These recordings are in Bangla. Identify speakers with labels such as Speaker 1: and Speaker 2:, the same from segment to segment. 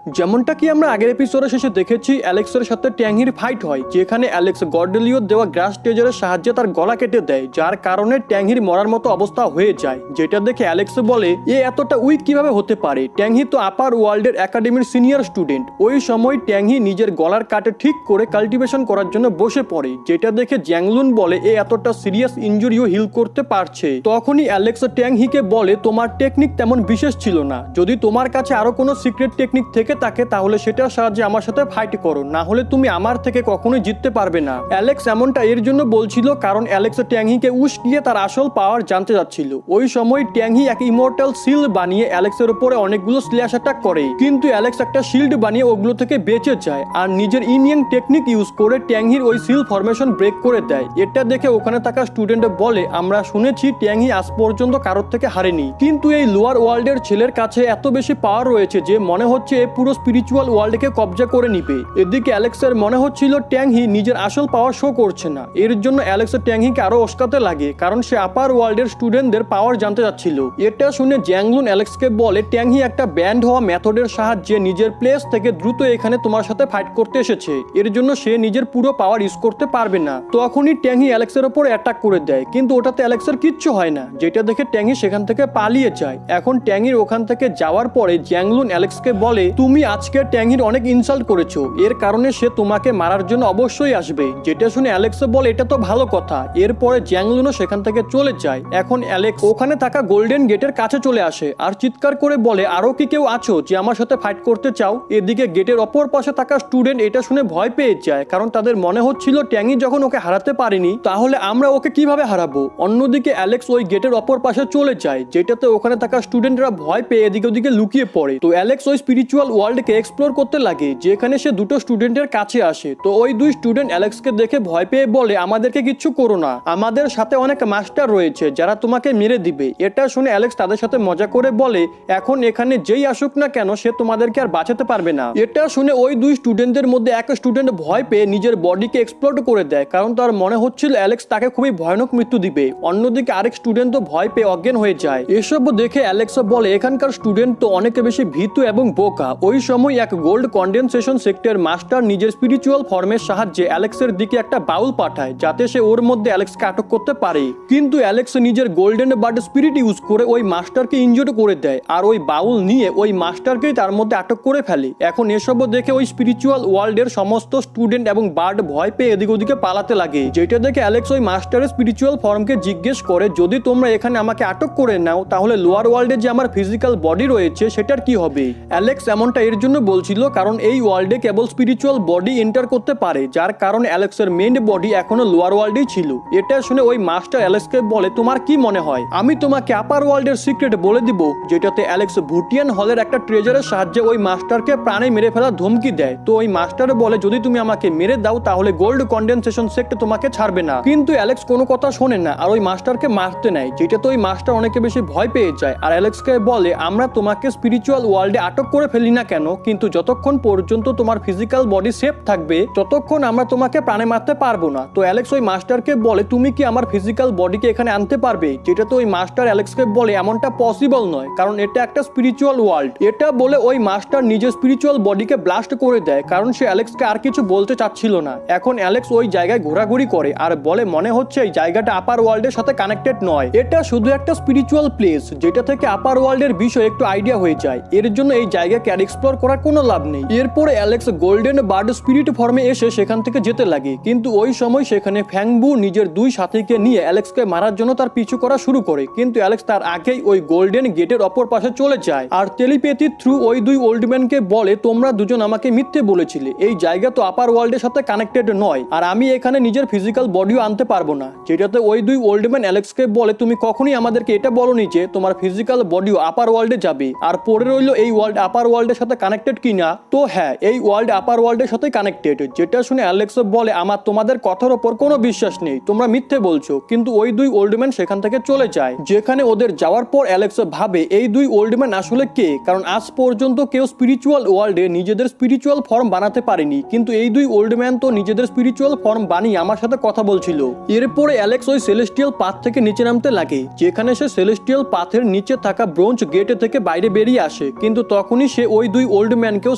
Speaker 1: যেমনটা কি আমরা আগের এপিসোডে শেষে দেখেছি, অ্যালেক্সের সাথে ট্যাংহির ফাইট হয়, যেখানে অ্যালেক্স গর্ডেলিওর দেওয়া গ্রাস টেজারের সাহায্যে তার গলা কেটে দেয়, যার কারণে ট্যাংহির মরার মতো অবস্থা হয়ে যায়। যেটা দেখে অ্যালেক্স বলে এ এতটা উইক কিভাবে হতে পারে, ট্যাংহি তো আপার ওয়ার্ল্ডের একাডেমির সিনিয়র স্টুডেন্ট। ওই সময় ট্যাংহি নিজের গলার কাটে ঠিক করে কাল্টিভেশন করার জন্য বসে পড়ে, যেটা দেখে জ্যাংলুন বলে এ এতটা সিরিয়াস ইনজুরিও হিল করতে পারছে। তখনই অ্যালেক্স ট্যাংহিকে বলে তোমার টেকনিক তেমন বিশেষ ছিল না, যদি তোমার কাছে আরো কোনো সিক্রেট টেকনিক থেকে থাকে তাহলে সেটার সাহায্যে আমার সাথে ফাইট করো, না হলে তুমি আমার থেকে কখনোই জিততে পারবে না। অ্যালেক্স এমনটা এর জন্য বলছিল কারণ অ্যালেক্স ট্যাংহিকে উস্কিয়ে তার আসল পাওয়ার জানতে যাচ্ছিল। ওই সময় ট্যাংহি এক ইমর্টাল শিল্ড বানিয়ে অ্যালেক্সের উপরে অনেকগুলো স্ল্যাশ অ্যাটাক করে, কিন্তু অ্যালেক্স একটা শিল্ড বানিয়ে ওগুলো থেকে বেঁচে যায় আর নিজের ইনিয়ং টেকনিক ইউজ করে ট্যাংহির ওই শিল্ড ফরমেশন ব্রেক করে দেয়। এটা দেখে ওখানে থাকা স্টুডেন্ট বলে আমরা শুনেছি ট্যাংহি আজ পর্যন্ত কারোর থেকে হারেনি, কিন্তু এই লোয়ার ওয়ার্ল্ডের ছেলের কাছে এত বেশি পাওয়ার রয়েছে যে মনে হচ্ছে এ পুরো স্পিরিচুয়াল ওয়ার্ল্ডকে কবজা করে নিবে। এদিকে অ্যালেক্সের মনে হচ্ছিল ট্যাংহি নিজের আসল পাওয়ার শো করছে না, এর জন্য অ্যালেক্স ট্যাংহিকে আরো উস্কাতে লাগে কারণ সে আপার ওয়ার্ল্ডের স্টুডেন্টদের পাওয়ার জানতে যাচ্ছিল। এটা শুনে জ্যাংলুন অ্যালেক্সকে বলে ট্যাংহি একটা ব্যান্ড হওয়া মেথডের সাহায্যে নিজের প্লেস থেকে দ্রুত এখানে তোমার সাথে ফাইট করতে এসেছে, এর জন্য সে নিজের পুরো পাওয়ার ইউজ করতে পারবে না। তখনই ট্যাংহি অ্যালেক্সের উপর অ্যাটাক করে দেয়, কিন্তু ওটাতে অ্যালেক্সের কিচ্ছু হয় না, যেটা দেখে ট্যাংহি সেখান থেকে পালিয়ে যায়। এখন ট্যাংহির ওখান থেকে যাওয়ার পরে জ্যাংলুন অ্যালেক্সকে বলে তুমি আজকে ট্যাংহির অনেক ইনসাল্ট করেছো, এর কারণে সে তোমাকে মারার জন্য অবশ্যই আসবে। যেটা শুনে অ্যালেক্স বলে এটা তো ভালো কথা। এরপরে জ্যাংলুনও সেখান থেকে চলে যায়। এখন অ্যালেক্স ওখানে থাকা গোল্ডেন গেটের কাছে চলে আসে আর চিৎকার করে বলে আরো কি কেউ আছো যে আমার সাথে ফাইট করতে চাও। এদিকে গেটের অপর পাশে থাকা স্টুডেন্ট এটা শুনে ভয় পেয়ে যায়, কারণ তাদের মনে হচ্ছিল ট্যাংহি যখন ওকে হারাতে পারেনি তাহলে আমরা ওকে কিভাবে হারাবো। অন্যদিকে অ্যালেক্স ওই গেটের অপর পাশে চলে যায়, যেটাতে ওখানে থাকা স্টুডেন্টরা ভয় পেয়ে এদিকে ওদিকে লুকিয়ে পড়ে। তো অ্যালেক্স ওই স্পিরিচুয়াল ওয়ার্ল্ডকে এক্সপ্লোর করতে লাগে, যেখানে সে দুটো স্টুডেন্টের কাছে আসে। তো ওই দুই স্টুডেন্ট অ্যালেক্সকে দেখে ভয় পেয়ে বলে আমাদেরকে কিচ্ছু করো না, আমাদের সাথে অনেক মাস্টার রয়েছে যারা তোমাকে মেরে দিবে। এটা শুনে অ্যালেক্স তাদের সাথে মজা করে বলে এখন এখানে যেই আসুক না কেন সে তোমাদেরকে আর বাঁচাতে পারবে না। এটা শুনে ওই দুই স্টুডেন্টদের মধ্যে এক স্টুডেন্ট ভয় পেয়ে নিজের বডিকে এক্সপ্লোর করে দেয়, কারণ তার মনে হচ্ছিল অ্যালেক্স তাকে খুবই ভয়ানক মৃত্যু দিবে। অন্যদিকে আরেক স্টুডেন্ট তো ভয় পেয়ে অজ্ঞান হয়ে যায়। এসব দেখে অ্যালেক্স বলে এখানকার স্টুডেন্ট তো অনেক বেশি ভীতু এবং বোকা। ওই সময় এক গোল্ড কন্ডেনসেশন সেক্টর মাস্টার নিজের স্পিরিচুয়াল ফর্মের সাহায্যে অ্যালেক্সের দিকে একটা বাউল পাঠায়, যাতে সে ওর মধ্যে অ্যালেক্সকে আটক করতে পারে। কিন্তু অ্যালেক্স নিজের গোল্ডেন বার্ড স্পিরিট ইউজ করে ওই মাস্টারকে ইনজুর করে দেয় আর ওই বাউল নিয়ে ওই মাস্টারকেই তার মধ্যে আটক করে ফেলে। এখন এসব দেখে ওই স্পিরিচুয়াল ওয়ার্ল্ডের সমস্ত স্টুডেন্ট এবং বার্ড ভয় পেয়ে এদিক ওদিকে পালাতে লাগে। যেটা দেখে অ্যালেক্স ওই মাস্টারের স্পিরিচুয়াল ফর্মকে জিজ্ঞেস করে যদি তোমরা এখানে আমাকে আটক করে নাও তাহলে লোয়ার ওয়ার্ল্ডে যে আমার ফিজিক্যাল বডি রয়েছে সেটার কি হবে। অ্যালেক্স এমনটা এর জন্য বলছিল কারণ এই ওয়ার্ল্ডে কেবল স্পিরিচুয়াল বডি এন্টার করতে পারে, যার কারণে অ্যালেক্সের মেইন বডি এখনো লোয়ার ওয়ার্ল্ডেই ছিল। এটা শুনে ওই মাস্টার অ্যালেক্সকে বলে তোমার কি মনে হয় আমি তোমাকে আপার ওয়ার্ল্ডের সিক্রেট বলে দিব। যেটাতে অ্যালেক্স ভুটিয়ান হলের একটা ট্রেজারের সাহায্যে ওই মাস্টারকে প্রাণে মেরে ফেলা ধমকি দেয়। তো ওই মাস্টার বলে যদি তুমি আমাকে মেরে দাও তাহলে গোল্ড কন্ডেনসেশন সেক্ট তোমাকে ছাড়বে না, কিন্তু অ্যালেক্স কোনো কথা শোনে না আর ওই মাস্টারকে মারতে নেয়। যেটাতে ওই মাস্টার অনেকে বেশি ভয় পেয়ে যায় আর অ্যালেক্সকে বলে আমরা তোমাকে স্পিরিচুয়াল ওয়ার্ল্ডে আটক করে ফেলি না কেন, কিন্তু যতক্ষণ পর্যন্ত তোমার ফিজিক্যাল বডি সেফ থাকবে ততক্ষণ আমরা তোমাকে প্রাণে মারতে পারবো না। তো অ্যালেক্স ওই মাস্টারকে বলে তুমি কি আমার ফিজিক্যাল বডিকে এখানে আনতে পারবে। যেটাতে ওই মাস্টার অ্যালেক্সকে বলে এমনটা পসিবল নয়, কারণ এটা একটা স্পিরিচুয়াল ওয়ার্ল্ড। এটা বলে ওই মাস্টার নিজের স্পিরিচুয়াল বডিকে ব্লাস্ট করে দেয়, কারণ সে অ্যালেক্সকে আর কিছু বলতে চাচ্ছিল না। এখন অ্যালেক্স ওই জায়গায় ঘোরাঘুরি করে আর বলে মনে হচ্ছে এই জায়গাটা আপার ওয়ার্ল্ডের সাথে কানেক্টেড নয়, এটা শুধু একটা স্পিরিচুয়াল প্লেস, যেটা থেকে আপার ওয়ার্ল্ডের বিষয় একটু আইডিয়া হয়ে যায়। এর জন্য এই জায়গাকে আর এক্সপ্লোর করার কোনো লাভ নেই। এরপরে অ্যালেক্স গোল্ডেন বার্ড স্পিরিট ফর্মে এসে সেখান থেকে যেতে লাগে, কিন্তু ওই সময় সেখানে ফ্যাংবু নিজের দুই সাথীকে নিয়ে অ্যালেক্সকে মারার জন্য তার পিছু করা শুরু করে, কিন্তু অ্যালেক্স তার আগেই ওই গোল্ডেন গেটের অপর পাশে চলে যায় আর টেলিপ্যাথি থ্রু ওই দুই ওল্ড ম্যানকে বলে তোমরা দুজন আমাকে মিথ্যে বলেছিলে, এই জায়গা তো আপার ওয়ার্ল্ডের সাথে কানেক্টেড নয় আর আমি এখানে নিজের ফিজিক্যাল বডিও আনতে পারবো না। যেটাতে ওই দুই ওল্ড ম্যান অ্যালেক্সকে বলে তুমি কখনোই আমাদেরকে এটা বলোনি যে তোমার ফিজিক্যাল বডিও আপার ওয়ার্ল্ডে যাবে। আর পরে রইলো এই ওয়ার্ল্ড আপার ওয়ার্ল্ডের সাথে কানেক্টেড কিনা। তো হ্যাঁ, এই ওয়ার্ল্ড আপার ওয়ার্ল্ডের সাথে কানেক্টেড। যেটা শুনে অ্যালেক্স বলে আমার তোমাদের কথার উপর কোনো বিশ্বাস নেই, তোমরা মিথ্যে বলছো। কিন্তু ওই দুই ওল্ড ম্যান সেখান থেকে চলে যায়। যেখানে ওদের যাওয়ার পর অ্যালেক্স ভাবে এই দুই ওল্ড ম্যান আসলে কে, কারণ আজ পর্যন্ত কেউ স্পিরিচুয়াল ওয়ার্ল্ডে নিজেদের স্পিরিচুয়াল ফর্ম বানাতে পারেনি, কিন্তু এই দুই ওল্ড ম্যান তো নিজেদের স্পিরিচুয়াল ফর্ম বানিয়ে আমার সাথে কথা বলছিল। এরপরে অ্যালেক্স ওই সেলেস্টিয়াল পাথ থেকে নিচে নামতে লাগে, যেখানে সে সেলেস্টিয়াল পাথের নিচে থাকা ব্রোঞ্জ গেট থেকে বাইরে বেরিয়ে আসে, কিন্তু তখনই সে ওই দুই ওল্ড ম্যানকেও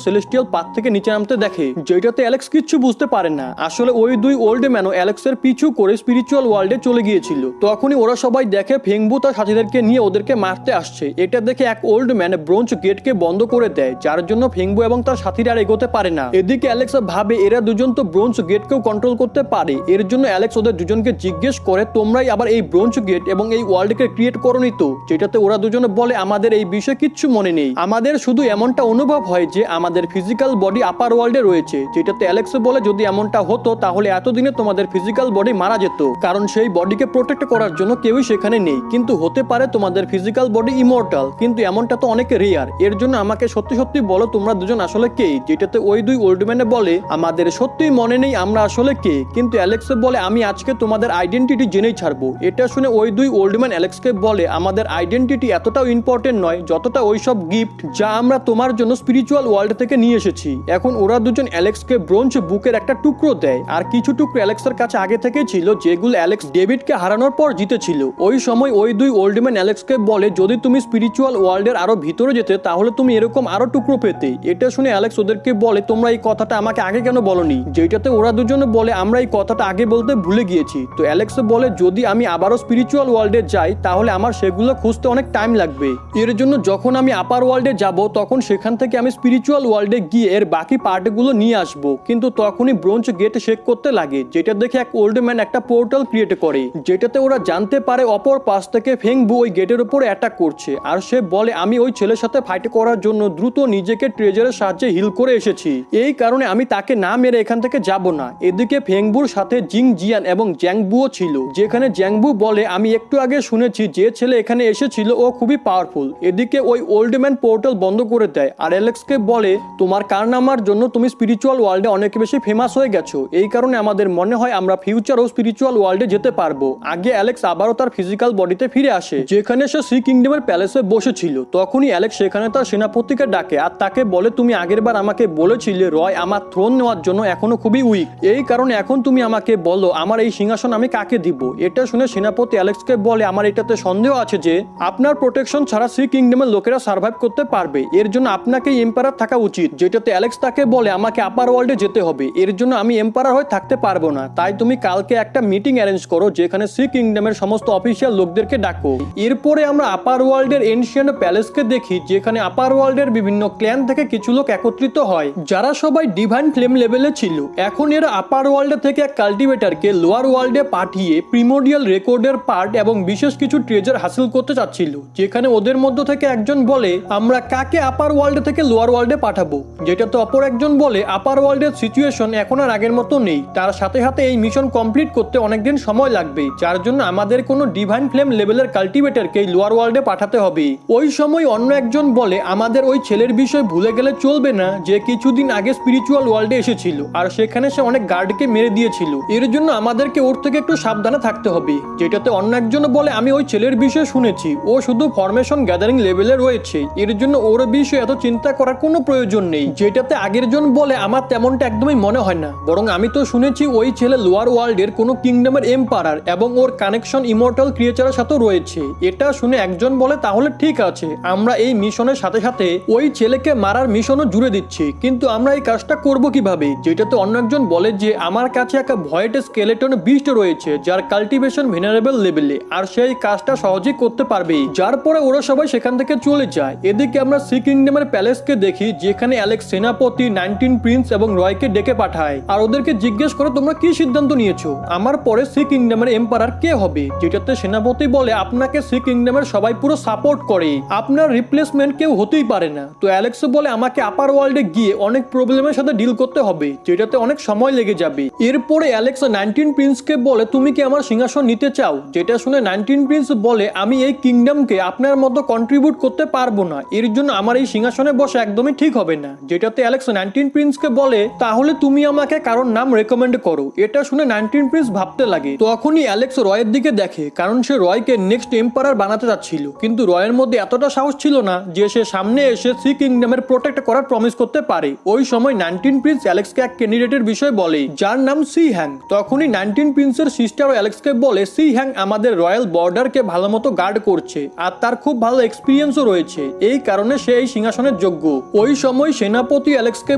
Speaker 1: সেলেস্টিয়াল পাথ থেকে নিচে নামতে দেখে, যেটাতে অ্যালেক্স কিচ্ছু বুঝতে পারে না। আসলে ওই দুই ওল্ড ম্যানও অ্যালেক্সের পিছু করে স্পিরিচুয়াল ওয়ার্ল্ডে চলে গিয়েছিল। তখনই ওরা সবাই দেখে ফেংবু তার সাথীদেরকে নিয়ে ওদেরকে মারতে আসছে। এটা দেখে এক ওল্ড ম্যান ব্রোঞ্জ গেটকে বন্ধ করে দেয়, যার জন্য ফেংবু এবং তার সাথীরা আর এগোতে পারে না। এদিকে অ্যালেক্স ভাবে এরা দুজন তো ব্রোঞ্জ গেটকেও কন্ট্রোল করতে পারে, এর জন্য অ্যালেক্স ওদের দুজনকে জিজ্ঞেস করে তোমরাই আবার এই ব্রোঞ্জ গেট এবং এই ওয়ার্ল্ডকে ক্রিয়েট করোনি তো? যেটাতে ওরা দুজনে বলে আমাদের এই বিষয়ে কিচ্ছু মনে নেই, আমাদের শুধু এমনটা অনুভব হয় যে আমাদের ফিজিক্যাল বডি আপার ওয়ার্ল্ডে রয়েছে। যেটাতে অ্যালেক্স বলে যদি এমনটা হতো তাহলে এতদিনে তোমাদের ফিজিক্যাল বডি মারা যেত, কারণ সেই বডিকে প্রোটেক্ট করার জন্য কেউই সেখানে নেই। কিন্তু হতে পারে তোমাদের ফিজিক্যাল বডি ইমর্টাল, কিন্তু এমনটা তো অনেক রেয়ার। এর জন্য আমাকে সত্যি সত্যি বলো তোমরা দুজন আসলে কে? যেটাতে ওই দুই ওল্ড ম্যানে বলে আমাদের সত্যিই মনে নেই আমরা আসলে কে, কিন্তু অ্যালেক্স বলে আমি আজকে তোমাদের আইডেন্টিটি জেনেই ছাড়বো। এটা শুনে ওই দুই ওল্ড ম্যান অ্যালেক্সকে বলে আমাদের আইডেন্টিটি এতটাও ইম্পর্টেন্ট নয় যতটা ওইসব গিফট যা আমরা তোমার জন্য স্পিরিচুয়াল ওয়ার্ল্ড থেকে নিয়ে এসেছি। এখন ওরা দুজন অ্যালেক্সকে ব্রোঞ্জ বুকের একটা টুকরো দেয়, আর কিছু টুকরো অ্যালেক্সের কাছে আগে থেকেই ছিল যেগুলো অ্যালেক্স ডেভিডকে হারানোর পর জিতেছিল। ওই সময় ওই দুই ওল্ড ম্যান অ্যালেক্সকে বলে যদি তুমি স্পিরিচুয়াল ওয়ার্ল্ডের আরো ভিতরে যেতে তাহলে তুমি এরকম আরো টুকরো পেতে। এটা শুনে অ্যালেক্স ওদেরকে বলে তোমরা এই কথাটা আমাকে আগে কেন বলনি? যেটাতে ওরা দুজনে বলে আমরা এই কথাটা আগে বলতে ভুলে গিয়েছি। তো অ্যালেক্স বলে যদি আমি আবারও স্পিরিচুয়াল ওয়ার্ল্ডে যাই তাহলে আমার সেগুলো খুঁজতে অনেক টাইম লাগবে, এর জন্য যখন আমি আপার ওয়ার্ল্ডে যাব তখন সেখান থেকে আমি স্পিরিচুয়াল ওয়ার্ল্ডে গিয়ে এর বাকি পার্টগুলো নিয়ে আসবো। কিন্তু তখনই ব্রোঞ্জ গেট শেক করতে লাগে, যেটা দেখে এক ওল্ড ম্যান একটা পোর্টাল ক্রিয়েট করে, যেটাতে ওরা জানতে পারে অপর পাশ থেকে ফেংবু ওই গেটের উপর অ্যাটাক করছে। আর সে বলে আমি ওই ছেলের সাথে ফাইট করার জন্য দ্রুত নিজেকে ট্রেজারের সাহায্যে হিল করে এসেছি, এই কারণে আমি তাকে না মেরে এখান থেকে যাব না। এদিকে ফেংবুর সাথে জিং জিয়ান এবং জ্যাংবুও ছিল, যেখানে জ্যাংবু বলে আমি একটু আগে শুনেছি যে ছেলে এখানে এসেছিল ও খুবই পাওয়ারফুল। এদিকে ওই ওল্ড ম্যান পোর্টাল বন্ধ করে দেয় আর অ্যালেক্সকে বলে তোমার কারনামার জন্য তুমি স্পিরিচুয়াল ওয়ার্ল্ডে অনেক বেশি ফেমাস হয়ে গেছো, এই কারণে আমাদের মনে হয় আমরা ফিউচারও স্পিরিচুয়াল ওয়ার্ল্ডে যেতে পারবো। আগে অ্যালেক্স আবারও তার ফিজিক্যাল বডিতে ফিরে আসে, যেখানে সে সি কিংডমের প্যালেসে বসেছিল। তখনই অ্যালেক্স সেখানে তার সেনাপতিকে ডাকে আর তাকে বলে তুমি আগেরবার আমাকে বলেছিলে রয় আমার থ্রোন নেওয়ার জন্য এখনো খুবই উইক, এই কারণে এখন তুমি আমাকে বলো আমার এই সিংহাসন আমি কাকে দিব। এটা শুনে সেনাপতি অ্যালেক্সকে বলে আমার এটাতে সন্দেহ আছে যে আপনার প্রোটেকশন ছাড়া সি কিংডমের লোকেরা সার্ভাইভ করতে পারবে, এর জন্য আপনাকে এম্পারার থাকা উচিত। যেটাতে অ্যালেক্স তাকে বলে আমাকে আপার ওয়ার্ল্ডে যেতে হবে, এর জন্য আমি এম্পারার হয়ে থাকতে পারবো না, তাই তুমি কালকে একটা মিটিং অ্যারেঞ্জ করো যেখানে সি কিংডমের সমস্ত অফিসিয়াল লোকদেরকে ডাকো। এরপরে আমরা আপার ওয়ার্ল্ডের এনশিয়েন্ট প্যালেসকে দেখি, যেখানে আপার ওয়ার্ল্ডের বিভিন্ন ক্ল্যান থেকে কিছু লোক একত্রিত হয় যারা সবাই ডিভাইন ফ্লেম লেভেলে ছিল। এখন এরা আপার ওয়ার্ল্ডে থেকে এক কাল্টিভেটরকে লোয়ার ওয়ার্ল্ডে পাঠিয়ে প্রিমোডিয়াল রেকর্ডের পার্ট এবং বিশেষ কিছু ট্রেজার হাসিল করতে চাচ্ছিল, যেখানে ওদের মধ্য থেকে একজন বলে আমরা কাকে আপার ওয়ার্ল্ডে থেকে লোয়ার ওয়ার্ল্ডে পাঠাবো। যেটাতে অপর একজন বলে আপার ওয়ার্ল্ডের সিচুয়েশন এখন আর আগের মতো নেই, তার সাথে সাথে এই মিশন কমপ্লিট করতে অনেকদিন সময় লাগবে, যার জন্য আমাদের কোনো ডিভাইন ফ্লেম লেভেলের কাল্টিভেটরকে লোয়ার ওয়ার্ল্ডে পাঠাতে হবে। ওই সময় অন্য একজন বলে আমাদের ওই ছেলের বিষয় ভুলে গেলে চলবে না যে কিছুদিন আগে স্পিরিচুয়াল ওয়ার্ল্ডে এসেছিল আর সেখানে সে অনেক গার্ডকে মেরে দিয়েছিল, এর জন্য আমাদেরকে ওর থেকে একটু সাবধানে থাকতে হবে। যেটাতে অন্য একজন বলে আমি ওই ছেলের বিষয়ে শুনেছি ও শুধু ফরমেশন গ্যাদারিং লেভেলে রয়েছে, এর জন্য ওর বিষয়ে এত চিন্তা করার কোনো প্রয়োজন নেই। যেটাতে আগের জন বলে আমার তেমনটা একদমই মনে হয় না, বরং আমি তো শুনেছি ওই ছেলে লোয়ার ওয়ার্ল্ডের কোনো কিংডমের এম্পারার এবং ওর কানেকশন ইমর্টাল ক্রিয়েচারের সাথে রয়েছে। এটা শুনে একজন বলে তাহলে ঠিক আছে, আমরা এই মিশনের সাথে সাথে ওই ছেলেকে মারার মিশনও জুড়ে দিচ্ছি, কিন্তু আমরা এই কাজটা করব কিভাবে? যেটাতে অন্য একজন বলে যে আমার কাছে একটা ভয়েট স্কেলেটন বিস্ট রয়েছে যার কাল্টিভেশন ভেনারেবল লেভেলে, আর সেই কাজটা সহজেই করতে পারবে। যার পরে ওরা সবাই সেখান থেকে চলে যায়। এদিকে আমরা সি কিংডমের প্যালেসকে দেখি, যেখানে অ্যালেক্স সেনাপতি 19 প্রিন্স এবং রয়কে ডেকে পাঠায় আর ওদেরকে জিজ্ঞেস করে তোমরা কি সিদ্ধান্ত নিয়েছো, আমার পরে সি কিংডমের এম্পারার কে হবে? যেটাতে সেনাপতি বলে আপনাকে সি কিংডমের সবাই পুরো সাপোর্ট করে, আপনার রিপ্লেসমেন্ট কেউ হতেই পারে না। তো অ্যালেক্স বলে আমাকে আপার ওয়ার্ল্ডে গিয়ে অনেক প্রবলেমের সাথে ডিল করতে হবে, যেটাতে অনেক সময় লেগে যাবে। এরপরে অ্যালেক্স 19 প্রিন্সকে বলে তুমি কি আমার সিংহাসন নিতে চাও? যেটা শুনে 19 প্রিন্স বলে আমি এই কিংডমকে আপনার মতো কন্ট্রিবিউট করতে পারবো না, এর জন্য আমার এই সিংহাসনে বসে একদমই ঠিক হবে না। যেটাতে অ্যালেক্স 19 প্রিন্সকে বলে তাহলে তুমি আমাকে কারোর নাম রেকমেন্ড করো। এটা শুনে 19 প্রিন্স ভাবতে লাগে। তখনই অ্যালেক্স রয়ের দিকে দেখে, কারণ সে রয়কে নেক্সট এম্পারার বানাতে যাচ্ছিল, কিন্তু রয়ের মধ্যে এতটা সাহস ছিল না যে সে সামনে এসে সি কিংডমের প্রোটেক্ট করার প্রমিস করতে পারে। ওই সময় 19 প্রিন্স অ্যালেক্সকে এক ক্যান্ডিডেটের বিষয়ে বলে যার নাম সি হ্যাং। তখনই 19 প্রিন্সের সিস্টার অ্যালেক্সকে বলে সি হ্যাং আমাদের রয়্যাল বর্ডারকে ভালো মতো গার্ড করছে আর তার খুব ভালো এক্সপিরিয়েন্সও রয়েছে, এই কারণে সে এই সিংহাসনের যোগ্য। ওই সময় সেনাপতি অ্যালেক্সকে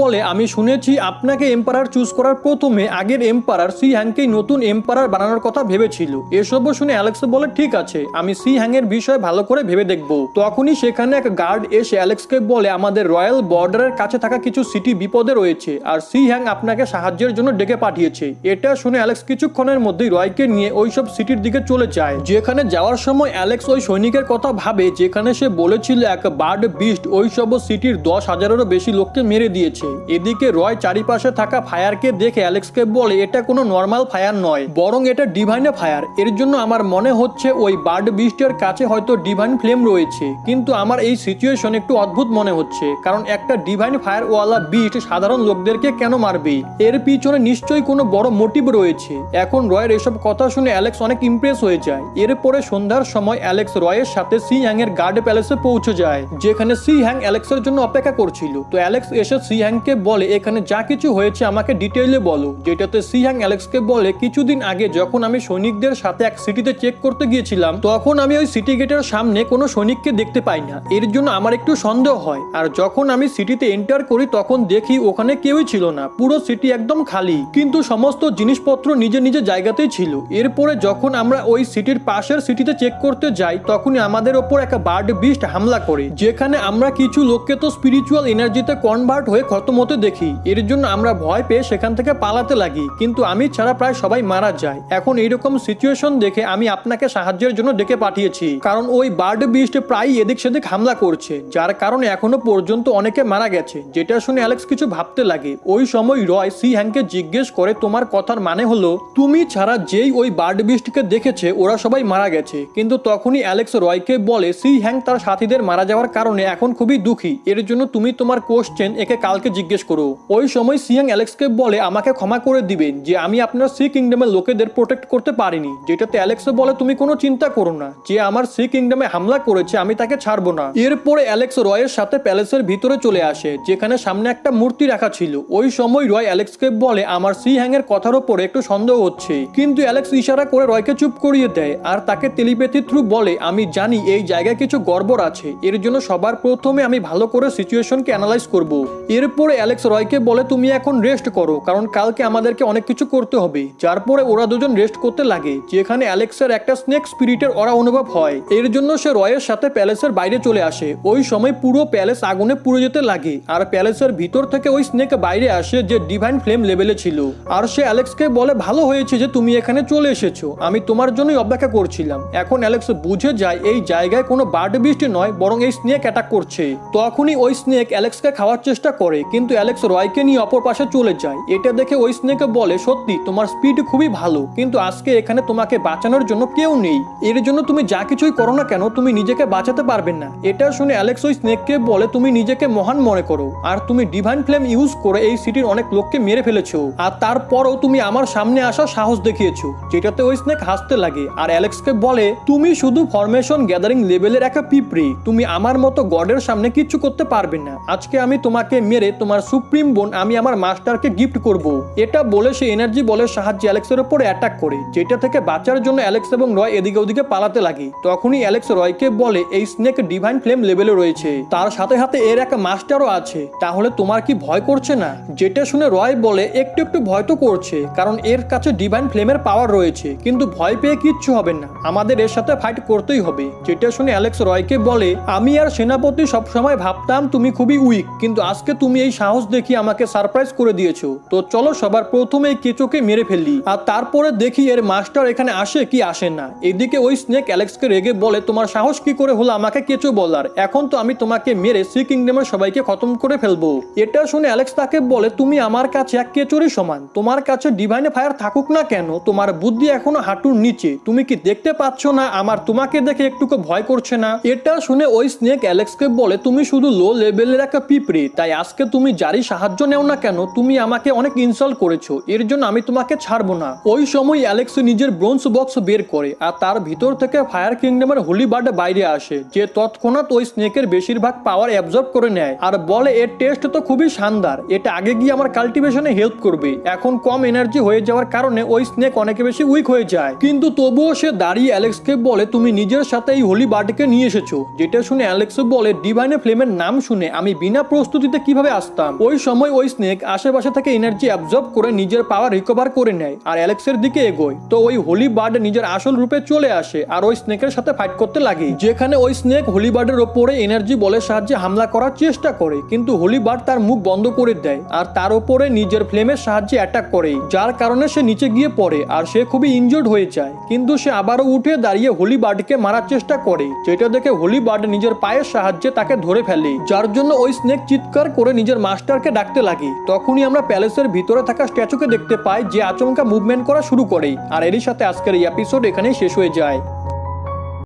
Speaker 1: বলে, আমি শুনেছি আপনাকে এম্পারার চুজ করার প্রথমে আগের এম্পারার সি হ্যাংকেই নতুন এম্পারার বানানোর কথা ভেবেছিল। এসবও শুনে অ্যালেক্স বলে, ঠিক আছে, আমি সি হ্যাং এর বিষয়ে ভালো করে ভেবে দেখব। তখনই সেখানে এক গার্ড এসে অ্যালেক্সকে বলে, আমাদের রয়্যাল বর্ডারের কাছে থাকা কিছু সিটি বিপদে রয়েছে আর সি হ্যাং আপনাকে সাহায্যের জন্য ডেকে পাঠিয়েছে। এটা শুনে অ্যালেক্স কিছুক্ষণের মধ্যেই রয়কে নিয়ে ওইসব সিটির দিকে চলে যায়। যেখানে যাওয়ার সময় অ্যালেক্স ওই সৈনিকের কথা ভাবে যেখানে সে বলেছিল এক বার্ড বিস্ট ওই সব সিটির 10,000-এরও বেশি লোককে মেরে দিয়েছে। এদিকে রয় চারিপাশে থাকা ফায়ারকে দেখে অ্যালেক্সকে বলে, এটা কোনো নর্মাল ফায়ার নয়, বরং এটা ডিভাইন ফায়ার। এর জন্য আমার মনে হচ্ছে ওই বার্ড বিস্টের কাছে হয়তো ডিভাইন ফ্লেম রয়েছে। কিন্তু আমার এই সিচুয়েশন একটু অদ্ভুত মনে হচ্ছে, কারণ একটা ডিভাইন ফায়ারওয়ালা বিস্ট সাধারণ লোকদেরকে কেন মারবে? এর পিছনে নিশ্চয়ই কোনো বড় মোটিভ রয়েছে। এখন রয়ের এসব কথা শুনে অ্যালেক্স অনেক ইমপ্রেস হয়ে যায়। এরপরে সন্ধ্যার সময় অ্যালেক্স রয়ের সাথে সি হ্যাং এর গার্ড প্যালেসে পৌঁছে যায়, যেখানে সি হ্যাং অ্যালেক্সের জন্য অপেক্ষা করছিল। তো অ্যালেক্স এসে সি হ্যাংকে বলে, এখানে যা কিছু হয়েছে আমাকে ডিটেইলে বলো। যেটাতে সি হ্যাং অ্যালেক্সকে বলে, কিছুদিন আগে যখন আমি সৈনিকদের সাথে এক সিটিতে চেক করতে গিয়েছিলাম তখন আমি ওই সিটি গেটের সামনে কোনো সৈনিককে দেখতে পাই না। এর জন্য আমার একটু সন্দেহ হয়। আর যখন আমি সিটিতে এন্টার করি তখন দেখি ওখানে কেউই ছিল না, পুরো সিটি একদম খালি, কিন্তু সমস্ত জিনিসপত্র নিজে নিজে জায়গাতেই ছিল। এরপরে যখন আমরা ওই সিটির পাশের সিটিতে চেক করতে যাই তখনই আমাদের ওপর একটা বার্ড বিস্ট হামলা করে, যেখানে আমরা কিছু লোককে তো স্পিরিচুয়াল এনার্জিতে কনভার্ট হয়ে খতম হতে দেখি। এর জন্য আমরা ভয় পেয়ে সেখান থেকে পালাতে লাগি, কিন্তু আমি ছাড়া প্রায় সবাই মারা যায়। এখন এইরকম সিচুয়েশন দেখে আমি আপনাকে সাহায্যের জন্য ডেকে পাঠিয়েছি, কারণ ওই বার্ড বিস্ট প্রায় এদিক সেদিক হামলা করছে, যার কারণে এখনো পর্যন্ত অনেকে মারা গেছে। যেটা শুনে অ্যালেক্স কিছু ভাবতে লাগে। ওই সময় রয় সি হ্যাংকে জিজ্ঞেস করে, তোমার কথার মানে হলো তুমি ছাড়া যেই ওই বার্ড বিস্টকে দেখেছে ওরা সবাই মারা গেছে? কিন্তু তখনই অ্যালেক্স রয়কে বলে, সি হ্যাং তার সাথীদের মারা যাওয়ার কারণে এখন খুবই দুঃখী। এর জন্য তুমি তোমার কোশ্চেন একে কালকে জিজ্ঞেস করো। ওই সময় সি হ্যাং অ্যালেক্সকে বলে, আমাকে ক্ষমা করে দিবেন যে আমি আপনার সি কিংডমের লোকেদের প্রোটেক্ট করতে পারিনি। যেটাতে অ্যালেক্স বলে, তুমি কোনো চিন্তা করো না, যে আমার সি কিংডমে হামলা করেছে আমি তাকে ছাড়বো না। এরপরে অ্যালেক্স রয়ের সাথে প্যালেসের ভিতরে চলে আসে, যেখানে সামনে একটা মূর্তি রাখা ছিল। ওই সময় রয় অ্যালেক্সকে বলে, আমার সি হ্যাং এর কথার উপরে একটু সন্দেহ হচ্ছে। কিন্তু অ্যালেক্স ইশারা করে রয়কে চুপ করিয়ে দেয় আর তাকে টেলিপ্যাথি থ্রু বলে, আমি জানি এই জায়গায় কিছু গড়বড় আছে, এর জন্য সবার প্রথমে আমি ভালো করে সিচুয়েশনকে অ্যানালাইজ করব। এরপরে অ্যালেক্স রয়কে বলে, তুমি এখন রেস্ট করো, কারণ কালকে আমাদেরকে অনেক কিছু করতে হবে। যার পরে ওরা দুজন রেস্ট করতে লাগে, যেখানে অ্যালেক্সের একটা স্নেক স্পিরিটের অরা অনুভব হয়। এর জন্য সে রয়ের সাথে প্যালেসের বাইরে চলে আসে। ওই সময় পুরো প্যালেস আগুনে পুড়ে যেতে লাগে আর প্যালেসের ভিতর থেকে ওই স্নেক বাইরে আসে, যে ডিভাইন ফ্লেম লেভেলে ছিল। আর সে অ্যালেক্সকে বলে, ভালো হয়েছে যে তুমি এখানে চলে এসেছো, আমি তোমার জন্যই অপেক্ষা করছিলাম। এখন অ্যালেক্স বুঝে যায় এই জায়গায় কোনো বার্ড বিস্ট নয়, বরং এই স্নেক অ্যাটাক করছে। তখনই ওই স্নেক অ্যালেক্সকে খাওয়ার চেষ্টা করে, কিন্তু অ্যালেক্স রয়কে নিয়ে অপর পাশে চলে যায়। এটা দেখে ওই স্নেকে বলে, সত্যি তোমার স্পিড খুবই ভালো, কিন্তু আজকে এখানে তোমাকে বাঁচানোর জন্য কেউ নেই। এর জন্য তুমি যা কিছুই করো না কেন তুমি নিজেকে বাঁচাতে পারবে না। এটা শুনে অ্যালেক্স ওই স্নেককে বলে, তুমি নিজেকে মহান মনে করো আর তুমি ডিভাইন ফ্লেম ইউজ করে এই সিটির অনেক লোককে মেরে ফেলেছো, আর তারপরও তুমি আমার সামনে আসার সাহস দেখিয়েছো। যেটাতে ওই স্নেক হাসতে লাগে আর অ্যালেক্সকে বলে, তুমি শুধু ফরমেশন গ্যাদারিং লেভেলের একটা পিঁপড়ে, তুমি আমার মতো গডের সামনে কিচ্ছু করতে পারবে না। আজকে আমি তোমাকে মেরে তোমার সুপ্রিম বোন আমি আমার মাস্টারকে গিফট করব। এটা বলে সে এনার্জি বলের সাহায্যে অ্যালেক্সের উপরে অ্যাটাক করে, যেটা থেকে বাঁচার জন্য অ্যালেক্স এবং রয় এদিকে ওদিকে পালাতে লাগে। তখনই অ্যালেক্স রয়কে বলে, এই স্নেক ডিভাইন ফ্লেম লেভেলে রয়েছে, তার সাথে সাথে এর একটা মাস্টারও আছে, তাহলে তোমার কি ভয় করছে না? যেটা শুনে রয় বলে, একটু একটু ভয় তো করছে, কারণ এর কাছে ডিভাইন ফ্লেমের পাওয়ার রয়েছে, কিন্তু ভয় পেয়ে কিচ্ছু হবে না, আমাদের এর সাথে ফাইট করতেই হবে। যেটা শুনে অ্যালেক্স রয়কে বলে, আমি আর সেনাপতি সবসময় ভাবতাম তুমি খুবই উইক, কিন্তু আজকে তুমি এই সাহস দেখিয়ে আমাকে সারপ্রাইজ করে দিয়েছো। তো চলো সবার প্রথমে এই কেঁচোকে মেরে ফেলি, আর তারপরে দেখি এর মাস্টার এখানে আসে কি আসে না। এদিকে ওই স্নেক অ্যালেক্সকে রেগে বলে, তোমার সাহস কি করে হলো আমাকে কেঁচো বলার? এখন তো আমি তোমাকে মেরে সি কিংডমের সবাইকে খতম করে ফেলবো। এটা শুনে অ্যালেক্স তাকে বলে, তুমি আমার কাছে এক কেঁচোরই সমান, তোমার কাছে ডিভাইন ফায়ার থাকুক না কেন তোমার বুদ্ধি এখনো হাঁটুর নিচে, তুমি কি দেখতে পাচ্ছ না আমার তোমাকে দেখে একটুকু ভয় করছে না? এটা শুনে ওই স্নেক অ্যালেক্সকে বলে, তুমি শুধু লো লেভেলের একটা পিঁপড়ে, তাই আজকে তুমি যারই সাহায্য নেও না কেন তুমি আমাকে অনেক ইনসাল্ট করেছো, এর জন্য আমি তোমাকে ছাড়বো না। ওই সময় অ্যালেক্স নিজের ব্রোঞ্জ বক্স বের করে আর তার ভিতর থেকে ফায়ার কিংডমের হোলি বার্ড বাইরে আসে, যে তৎক্ষণাৎ ওই স্নেকের বেশিরভাগ পাওয়ার অ্যাবজর্ব করে নেয় আর বলে, এর টেস্ট তো খুবই শানদার, এটা আগে গিয়ে আমার কাল্টিভেশনে হেল্প করবে। এখন কম এনার্জি হয়ে যাওয়ার কারণে ওই স্নেক অনেক বেশি উইক হয়ে যায়, কিন্তু তবুও সে দাঁড়িয়ে অ্যালেক্সকে বলে, তুমি নিজের সাথে এই হোলি বার্ডকে নিয়ে এসেছো। যেটা শুনে অ্যালেক্স বলে, ডিভাইনে ফ্লেমের নামের নাম শুনে আমি বিনা প্রস্তুতিতে কিভাবে আসতাম। ওই সময় ওই স্নেক আশেপাশে থেকে এনার্জি অ্যাবজর্ব করে নিজের পাওয়ার রিকভার করে নেয় আর অ্যালেক্সের দিকে এগোয়। তো ওই হোলি বার্ড নিজের আসল রূপে চলে আসে আর ওই স্নেকের সাথে ফাইট করতে লাগে, যেখানে ওই স্নেক হোলি বার্ডের ওপরে এনার্জি বলের সাহায্যে হামলা করার চেষ্টা করে, কিন্তু হোলি বার্ড তার মুখ বন্ধ করে দেয় আর তার উপরে নিজের ফ্লেমের সাহায্যে অ্যাটাক করে, যার কারণে সে নিচে গিয়ে পড়ে আর সে খুবই ইনজুর্ড হয়ে যায়। কিন্তু সে আবারও উঠে দাঁড়িয়ে হোলি বার্ডকে মারার চেষ্টা করে, যেটা দেখে হোলি বার্ড নিজের পায়ের সাহায্যে তাকে ধরে ফেলে, যার জন্য ওই স্নেক চিৎকার করে নিজের মাস্টারকে ডাকতে লাগে। তখনই আমরা প্যালেসের ভিতরে থাকা স্ট্যাচুকে দেখতে পাই, যে আচমকা মুভমেন্ট করা শুরু করে। আর এরই সাথে আজকের এই এপিসোড এখানেই শেষ হয়ে যায়।